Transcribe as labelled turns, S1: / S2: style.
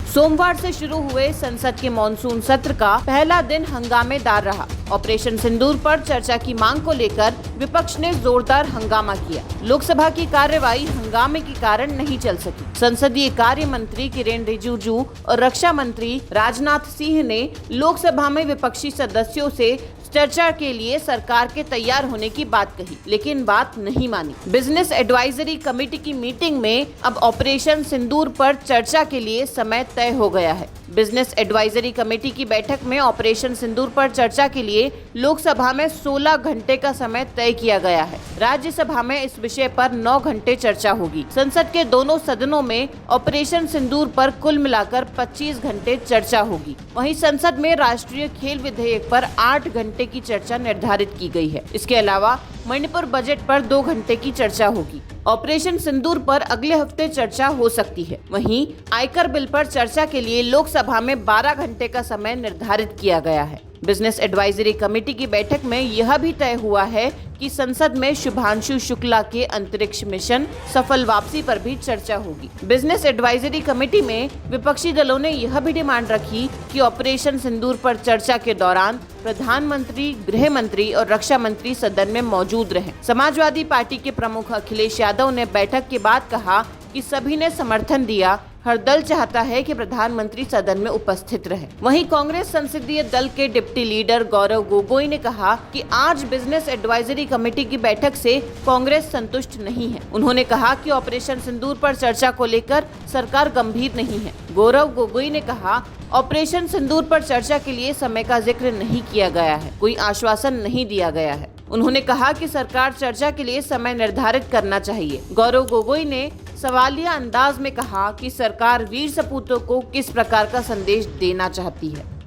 S1: सोमवार से शुरू हुए संसद के मानसून सत्र का पहला दिन हंगामेदार रहा। ऑपरेशन सिंदूर पर चर्चा की मांग को लेकर विपक्ष ने जोरदार हंगामा किया। लोकसभा की कार्यवाही हंगामे के कारण नहीं चल सकी। संसदीय कार्य मंत्री किरेन रिजिजू और रक्षा मंत्री राजनाथ सिंह ने लोकसभा में विपक्षी सदस्यों से चर्चा के लिए सरकार के तैयार होने की बात कही, लेकिन बात नहीं मानी। बिजनेस एडवाइजरी कमेटी की मीटिंग में अब ऑपरेशन सिंदूर पर चर्चा के लिए समय तय हो गया है। बिजनेस एडवाइजरी कमेटी की बैठक में ऑपरेशन सिंदूर पर चर्चा के लिए लोकसभा में 16 घंटे का समय तय किया गया है। राज्यसभा में इस विषय पर 9 घंटे चर्चा होगी। संसद के दोनों सदनों में ऑपरेशन सिंदूर पर कुल मिलाकर 25 घंटे चर्चा होगी। वहीं संसद में राष्ट्रीय खेल विधेयक पर 8 घंटे की चर्चा निर्धारित की गई है। इसके अलावा मणिपुर बजट पर 2 घंटे की चर्चा होगी। ऑपरेशन सिंदूर पर अगले हफ्ते चर्चा हो सकती है। वहीं आयकर बिल पर चर्चा के लिए लोकसभा में 12 घंटे का समय निर्धारित किया गया है। बिजनेस एडवाइजरी कमेटी की बैठक में यह भी तय हुआ है कि संसद में शुभांशु शुक्ला के अंतरिक्ष मिशन सफल वापसी पर भी चर्चा होगी। बिजनेस एडवाइजरी कमेटी में विपक्षी दलों ने यह भी डिमांड रखी कि ऑपरेशन सिंदूर पर चर्चा के दौरान प्रधानमंत्री, गृह मंत्री और रक्षा मंत्री सदन में मौजूद रहें। समाजवादी पार्टी के प्रमुख अखिलेश यादव ने बैठक के बाद कहा कि सभी ने समर्थन दिया। हर दल चाहता है कि प्रधानमंत्री सदन में उपस्थित रहे। वहीं कांग्रेस संसदीय दल के डिप्टी लीडर गौरव गोगोई ने कहा कि आज बिजनेस एडवाइजरी कमेटी की बैठक से कांग्रेस संतुष्ट नहीं है। उन्होंने कहा कि ऑपरेशन सिंदूर पर चर्चा को लेकर सरकार गंभीर नहीं है। गौरव गोगोई ने कहा, ऑपरेशन सिंदूर पर चर्चा के लिए समय का जिक्र नहीं किया गया है, कोई आश्वासन नहीं दिया गया है। उन्होंने कहा कि सरकार चर्चा के लिए समय निर्धारित करना चाहिए। गौरव गोगोई ने सवालिया अंदाज में कहा कि सरकार वीर सपूतों को किस प्रकार का संदेश देना चाहती है।